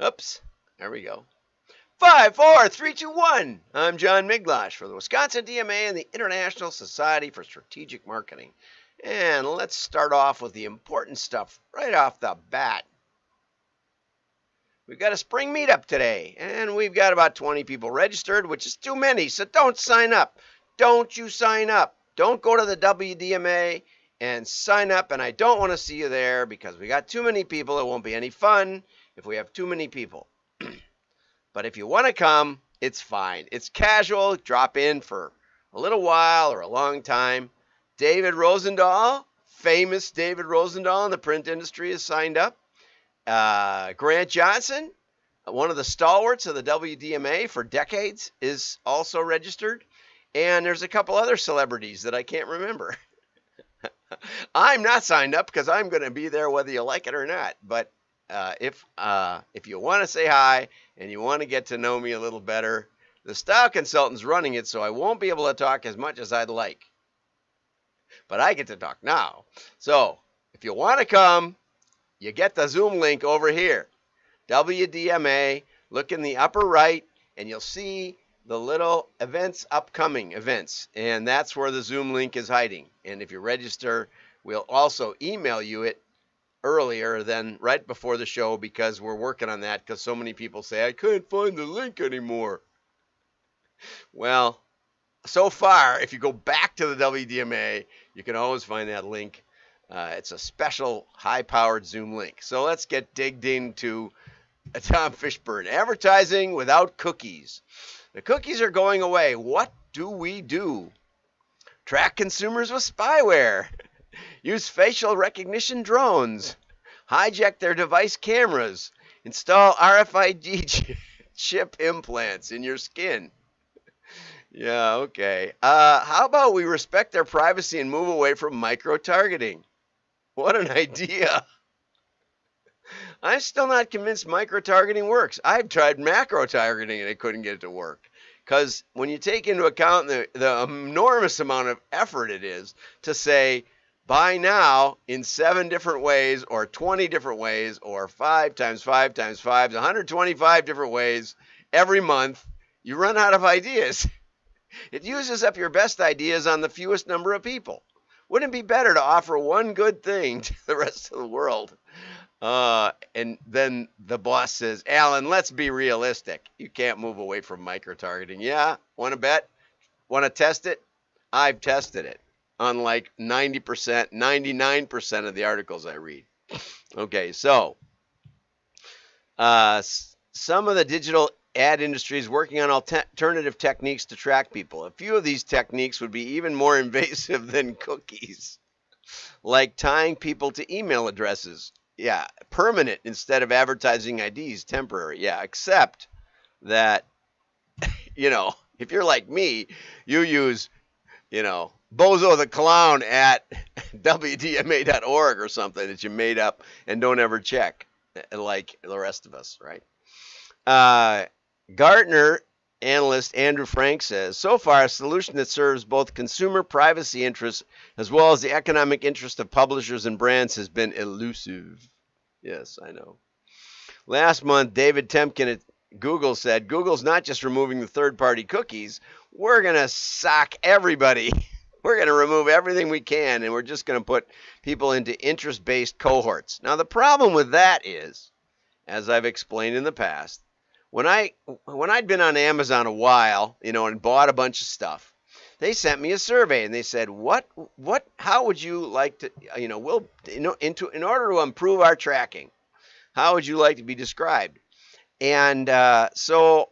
Oops. There we go. 5, 4, 3, 2, 1. I'm John Miglash for the Wisconsin DMA and the International Society for Strategic Marketing. And let's start off with the important stuff right off the bat. We've got a spring meetup today, and we've got about 20 people registered, which is too many, so don't sign up. Don't you sign up. Don't go to the WDMA and sign up, and I don't want to see you there because we got too many people. It won't be any fun if we have too many people. But if you want to come, it's fine. It's casual. Drop in for a little while or a long time. David Rosendahl, famous David Rosendahl in the print industry, is signed up. Grant Johnson, one of the stalwarts of the WDMA for decades, is also registered. And there's a couple other celebrities that I can't remember. I'm not signed up because I'm going to be there whether you like it or not. But if you want to say hi and you want to get to know me a little better, the style consultant's running it, so I won't be able to talk as much as I'd like. But I get to talk now. So if you want to come, you get the Zoom link over here. WDMA, look in the upper right, and you'll see the little events, upcoming events. And that's where the Zoom link is hiding. And if you register, we'll also email you it earlier than right before the show because we're working on that because so many people say, I can't find the link anymore. Well, so far, if you go back to the WDMA, you can always find that link. It's a special high-powered Zoom link. So let's get digged into Tom Fishburne. Advertising without cookies. The cookies are going away. What do we do? Track consumers with spyware. Use facial recognition drones. Hijack their device cameras. Install RFID chip implants in your skin. Yeah, okay. How about we respect their privacy and move away from micro-targeting? What an idea. I'm still not convinced micro-targeting works. I've tried macro-targeting and I couldn't get it to work. Because when you take into account the enormous amount of effort it is to say, buy now in 7 different ways or 20 different ways or 5 times 5 times 5, 125 different ways every month, you run out of ideas. It uses up your best ideas on the fewest number of people. Wouldn't it be better to offer one good thing to the rest of the world? And then the boss says, Alan, let's be realistic. You can't move away from micro-targeting. Yeah, want to bet? Want to test it? I've tested it on like 90%, 99% of the articles I read. Okay, so some of the digital ad industry is working on alternative techniques to track people. A few of these techniques would be even more invasive than cookies, like tying people to email addresses. Yeah, permanent instead of advertising IDs, temporary. Yeah, except that, if you're like me, you use, Bozo the Clown at WDMA.org or something that you made up and don't ever check, like the rest of us, right? Gartner analyst Andrew Frank says, so far, a solution that serves both consumer privacy interests as well as the economic interest of publishers and brands has been elusive. Yes, I know. Last month, David Temkin at Google said, Google's not just removing the third-party cookies. We're going to sock everybody. We're going to remove everything we can, and we're just going to put people into interest-based cohorts. Now, the problem with that is, as I've explained in the past, when I'd been on Amazon a while, and bought a bunch of stuff, they sent me a survey and they said, how would you like to, in order to improve our tracking, how would you like to be described? And so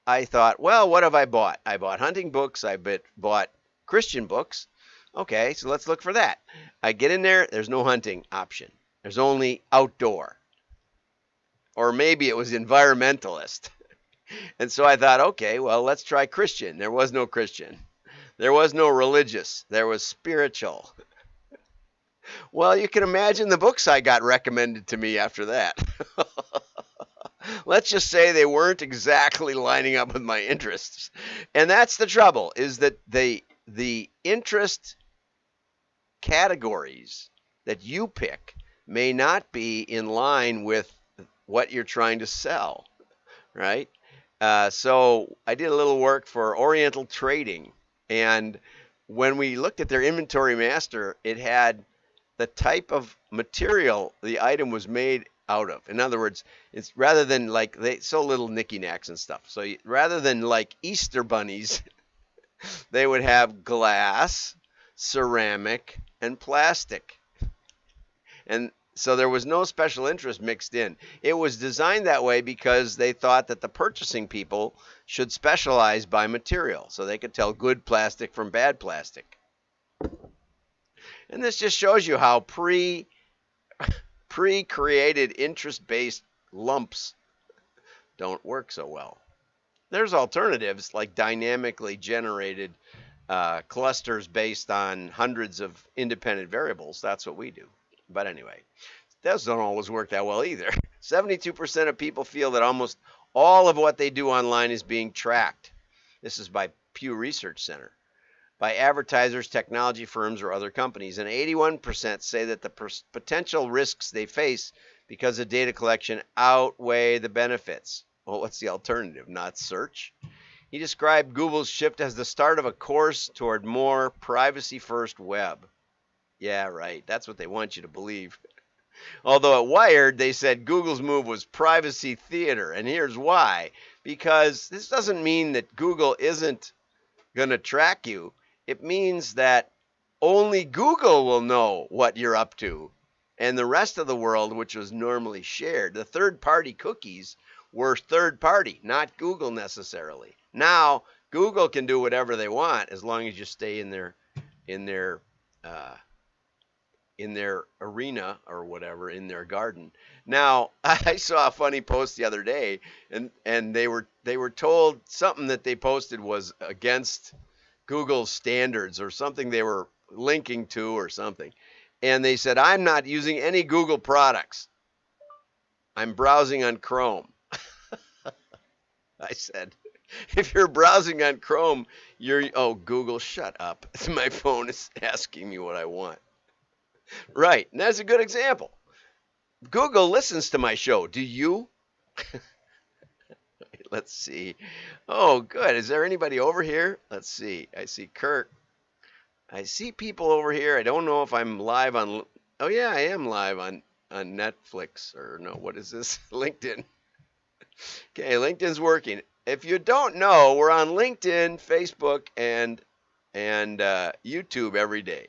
I thought, well, what have I bought? I bought hunting books. I bought Christian books. Okay, so let's look for that. I get in there. There's no hunting option. There's only outdoor. Or maybe it was environmentalist. And so I thought, okay, well, let's try Christian. There was no Christian. There was no religious. There was spiritual. Well, you can imagine the books I got recommended to me after that. Let's just say they weren't exactly lining up with my interests. And that's the trouble, is that the interest categories that you pick may not be in line with what you're trying to sell, right? So I did a little work for Oriental Trading, and when we looked at their inventory master, it had the type of material the item was made out of. In other words, it's rather than like they so little knickknacks and stuff. So rather than like Easter bunnies, they would have glass, ceramic, and plastic. And so there was no special interest mixed in. It was designed that way because they thought that the purchasing people should specialize by material so they could tell good plastic from bad plastic. And this just shows you how pre-created interest-based lumps don't work so well. There's alternatives like dynamically generated clusters based on hundreds of independent variables. That's what we do. But anyway, those don't always work that well either. 72% of people feel that almost all of what they do online is being tracked. This is by Pew Research Center, by advertisers, technology firms, or other companies. And 81% say that the potential risks they face because of data collection outweigh the benefits. Well, what's the alternative? Not search? He described Google's shift as the start of a course toward more privacy-first web. Yeah, right. That's what they want you to believe. Although at Wired, they said Google's move was privacy theater. And here's why. Because this doesn't mean that Google isn't going to track you. It means that only Google will know what you're up to. And the rest of the world, which was normally shared, the third-party cookies were third-party, not Google necessarily. Now, Google can do whatever they want as long as you stay in their arena or whatever, in their garden. Now, I saw a funny post the other day, and they were told something that they posted was against Google's standards or something they were linking to or something. And they said, I'm not using any Google products. I'm browsing on Chrome. I said, if you're browsing on Chrome, oh, Google, shut up. My phone is asking me what I want. Right, and that's a good example. Google listens to my show. Do you? Let's see. Oh, good. Is there anybody over here? Let's see. I see Kirk. I see people over here. I don't know if I'm live on. Oh, yeah, I am live on Netflix. Or no, what is this? LinkedIn. Okay, LinkedIn's working. If you don't know, we're on LinkedIn, Facebook, and YouTube every day.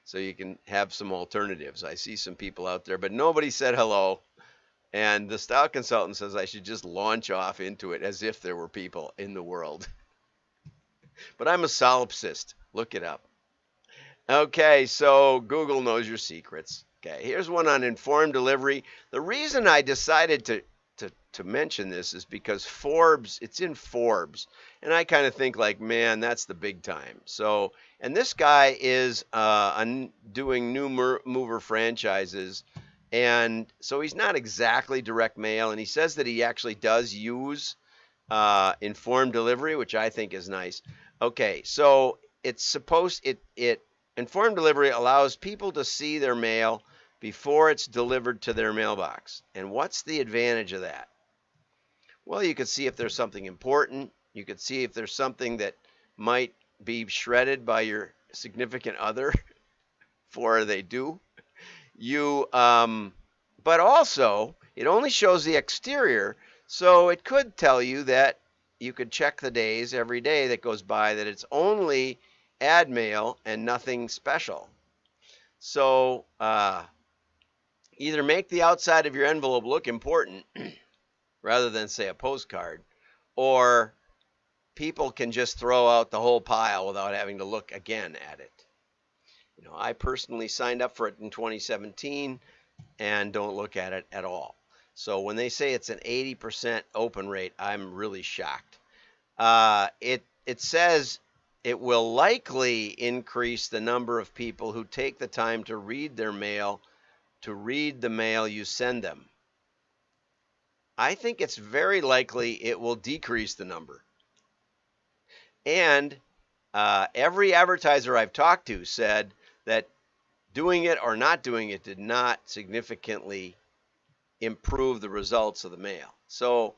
So you can have some alternatives. I see some people out there, but nobody said hello. And the style consultant says I should just launch off into it as if there were people in the world. But I'm a solipsist. Look it up. Okay, so Google knows your secrets. Okay, here's one on informed delivery. The reason I decided to mention this is because Forbes, it's in Forbes. And I kind of think like, man, that's the big time. So, and this guy is doing new mover franchises. And so he's not exactly direct mail. And he says that he actually does use informed delivery, which I think is nice. Okay, so it's informed delivery allows people to see their mail before it's delivered to their mailbox. And what's the advantage of that? Well, you could see if there's something important. You could see if there's something that might be shredded by your significant other, for they do. But also, it only shows the exterior, so it could tell you that you could check the days every day that goes by that it's only ad mail and nothing special. So either make the outside of your envelope look important rather than, say, a postcard, or people can just throw out the whole pile without having to look again at it. You know, I personally signed up for it in 2017 and don't look at it at all. So when they say it's an 80% open rate, I'm really shocked. It says it will likely increase the number of people who take the time to read their mail, to read the mail you send them. I think it's very likely it will decrease the number. And every advertiser I've talked to said that doing it or not doing it did not significantly improve the results of the mail. So,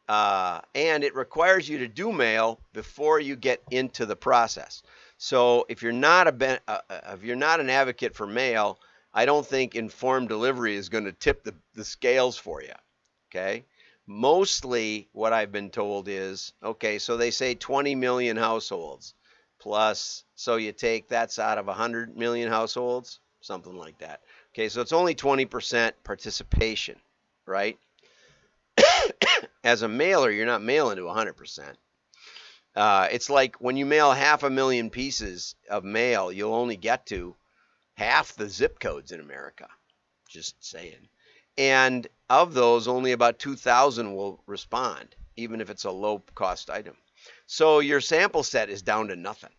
and it requires you to do mail before you get into the process. So if you're not if you're not an advocate for mail, I don't think informed delivery is going to tip the scales for you. Okay. Mostly what I've been told is, okay, so they say 20 million households plus, so you take that's out of 100 million households, something like that. Okay, so it's only 20% participation, right? As a mailer, you're not mailing to 100%. It's like when you mail 500,000 pieces of mail, you'll only get to half the zip codes in America. Just saying. And of those, only about 2,000 will respond, even if it's a low-cost item. So your sample set is down to nothing,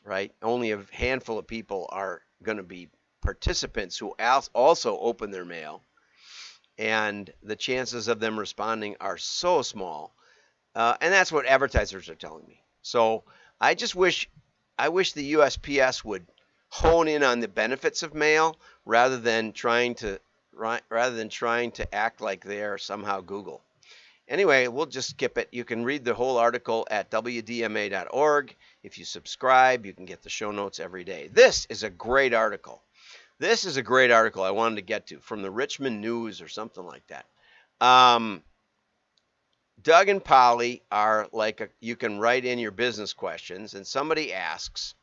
right? Only a handful of people are going to be participants who also open their mail, and the chances of them responding are so small. And that's what advertisers are telling me. So I wish the USPS would hone in on the benefits of mail rather than trying to act like they are somehow Google. Anyway, we'll just skip it. You can read the whole article at wdma.org. If you subscribe, you can get the show notes every day. This is a great article. I wanted to get to from the Richmond News or something like that. Doug and Polly are like you can write in your business questions, and somebody asks,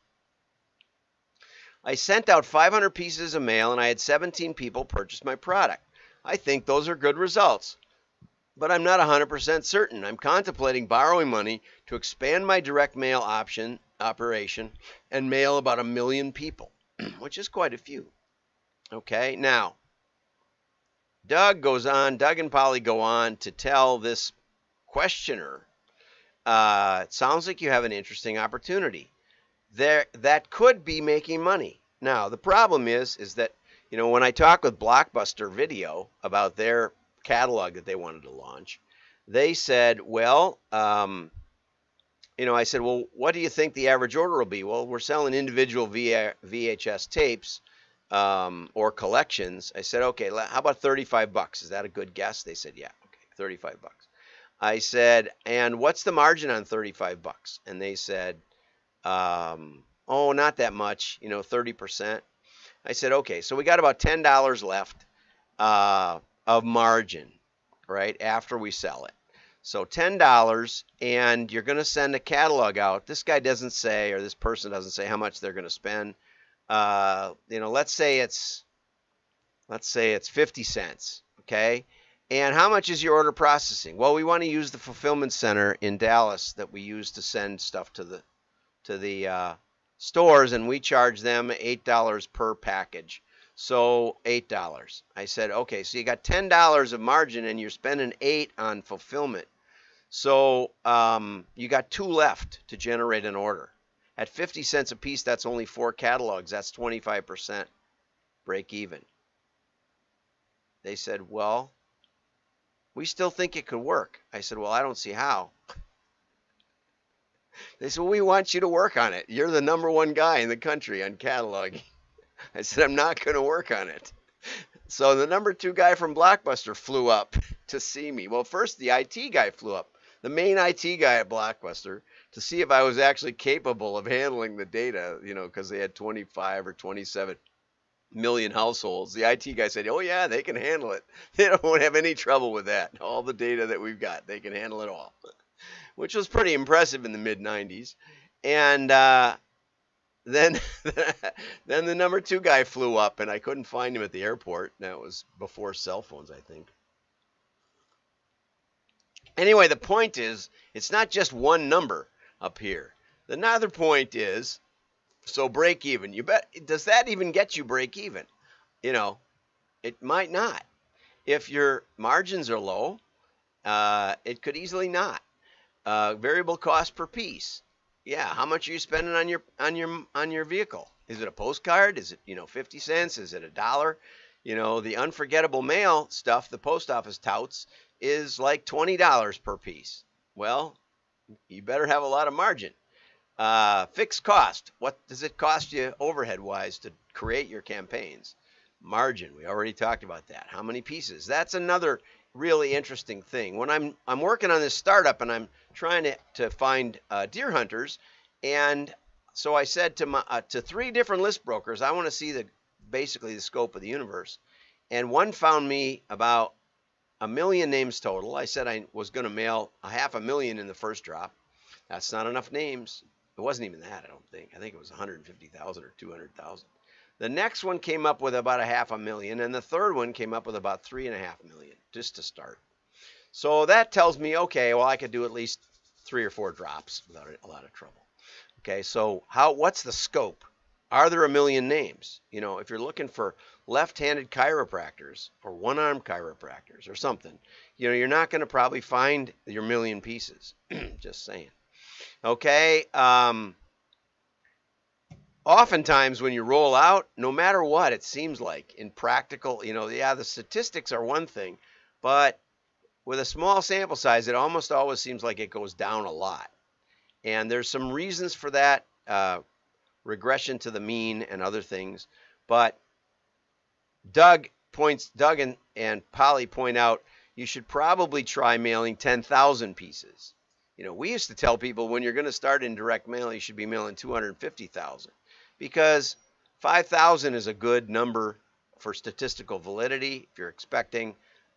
I sent out 500 pieces of mail and I had 17 people purchase my product. I think those are good results, but I'm not 100% certain. I'm contemplating borrowing money to expand my direct mail operation and mail about 1 million people, which is quite a few. Okay, now, Doug and Polly go on to tell this questioner, it sounds like you have an interesting opportunity there that could be making money. Now, the problem is that, when I talk with Blockbuster Video about their catalog that they wanted to launch, they said, well, I said, well, what do you think the average order will be? Well, we're selling individual VHS tapes or collections. I said, okay, how about $35? Is that a good guess? They said, yeah, okay, $35. I said, and what's the margin on $35? And they said, oh, not that much, 30%. I said, okay, so we got about $10 left of margin, right, after we sell it. So $10, and you're going to send a catalog out. This guy doesn't say, or this person doesn't say how much they're going to spend. Let's say it's 50 cents, okay? And how much is your order processing? Well, we want to use the fulfillment center in Dallas that we use to send stuff to the stores, and we charge them $8 per package. So $8. I said, okay, so you got $10 of margin and you're spending $8 on fulfillment. So you got 2 left to generate an order. At 50 cents a piece, that's only 4 catalogs. That's 25% break even. They said, well, we still think it could work. I said, well, I don't see how. They said, well, we want you to work on it. You're the #1 guy in the country on cataloging. I said, I'm not going to work on it. So the #2 guy from Blockbuster flew up to see me. Well, first the IT guy flew up, the main IT guy at Blockbuster, to see if I was actually capable of handling the data, because they had 25 or 27 million households. The IT guy said, oh, yeah, they can handle it. They don't have any trouble with that. All the data that we've got, they can handle it all, which was pretty impressive in the mid-90s. And then the #2 guy flew up, and I couldn't find him at the airport. That was before cell phones, I think. Anyway, the point is, it's not just one number up here. Another point is, so break even. You bet. Does that even get you break even? It might not. If your margins are low, it could easily not. Variable cost per piece. Yeah, how much are you spending on your vehicle? Is it a postcard? Is it 50 cents? Is it $1? The unforgettable mail stuff the post office touts is like $20 per piece. Well, you better have a lot of margin. Fixed cost. What does it cost you overhead wise to create your campaigns? Margin, we already talked about that. How many pieces? That's another really interesting thing. When I'm working on this startup and I'm trying to find deer hunters, and so I said to 3 different list brokers, I want to see basically the scope of the universe, and one found me about 1 million names total. I said I was going to mail 500,000 in the first drop. That's not enough names. It wasn't even that, I don't think. I think it was 150,000 or 200,000. The next one came up with about 500,000, and the third one came up with about 3.5 million, just to start. So that tells me, okay, well, I could do at least 3 or 4 drops without a lot of trouble. Okay, so what's the scope? Are there 1 million names? You know, if you're looking for left-handed chiropractors or one-armed chiropractors or something, you know, you're not going to probably find your 1 million pieces. Just saying. Okay. Oftentimes when you roll out, no matter what, it seems like in practical, you know, yeah, the statistics are one thing, but with a small sample size, it almost always seems like it goes down a lot. And there's some reasons for that, regression to the mean and other things. But Doug and Polly point out you should probably try mailing 10,000 pieces. You know, we used to tell people when you're going to start in direct mail, you should be mailing 250,000, because 5,000 is a good number for statistical validity. If you're expecting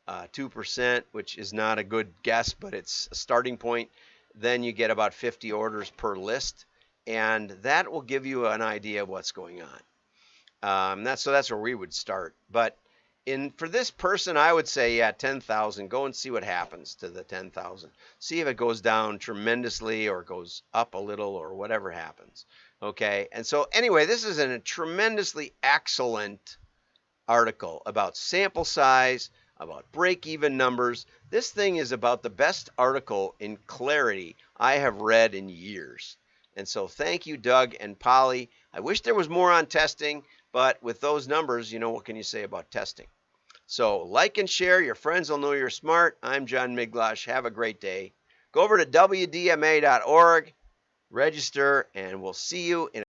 2%, which is not a good guess, but it's a starting point, then you get about 50 orders per list, and that will give you an idea of what's going on. That's where we would start. But for this person, I would say, yeah, 10,000. Go and see what happens to the 10,000. See if it goes down tremendously or goes up a little or whatever happens. Okay. And so anyway, this is a tremendously excellent article about sample size, about break-even numbers. This thing is about the best article in clarity I have read in years. And so thank you, Doug and Polly. I wish there was more on testing, but with those numbers, you know, what can you say about testing? So like and share. Your friends will know you're smart. I'm John Miglash. Have a great day. Go over to WDMA.org, register, and we'll see you in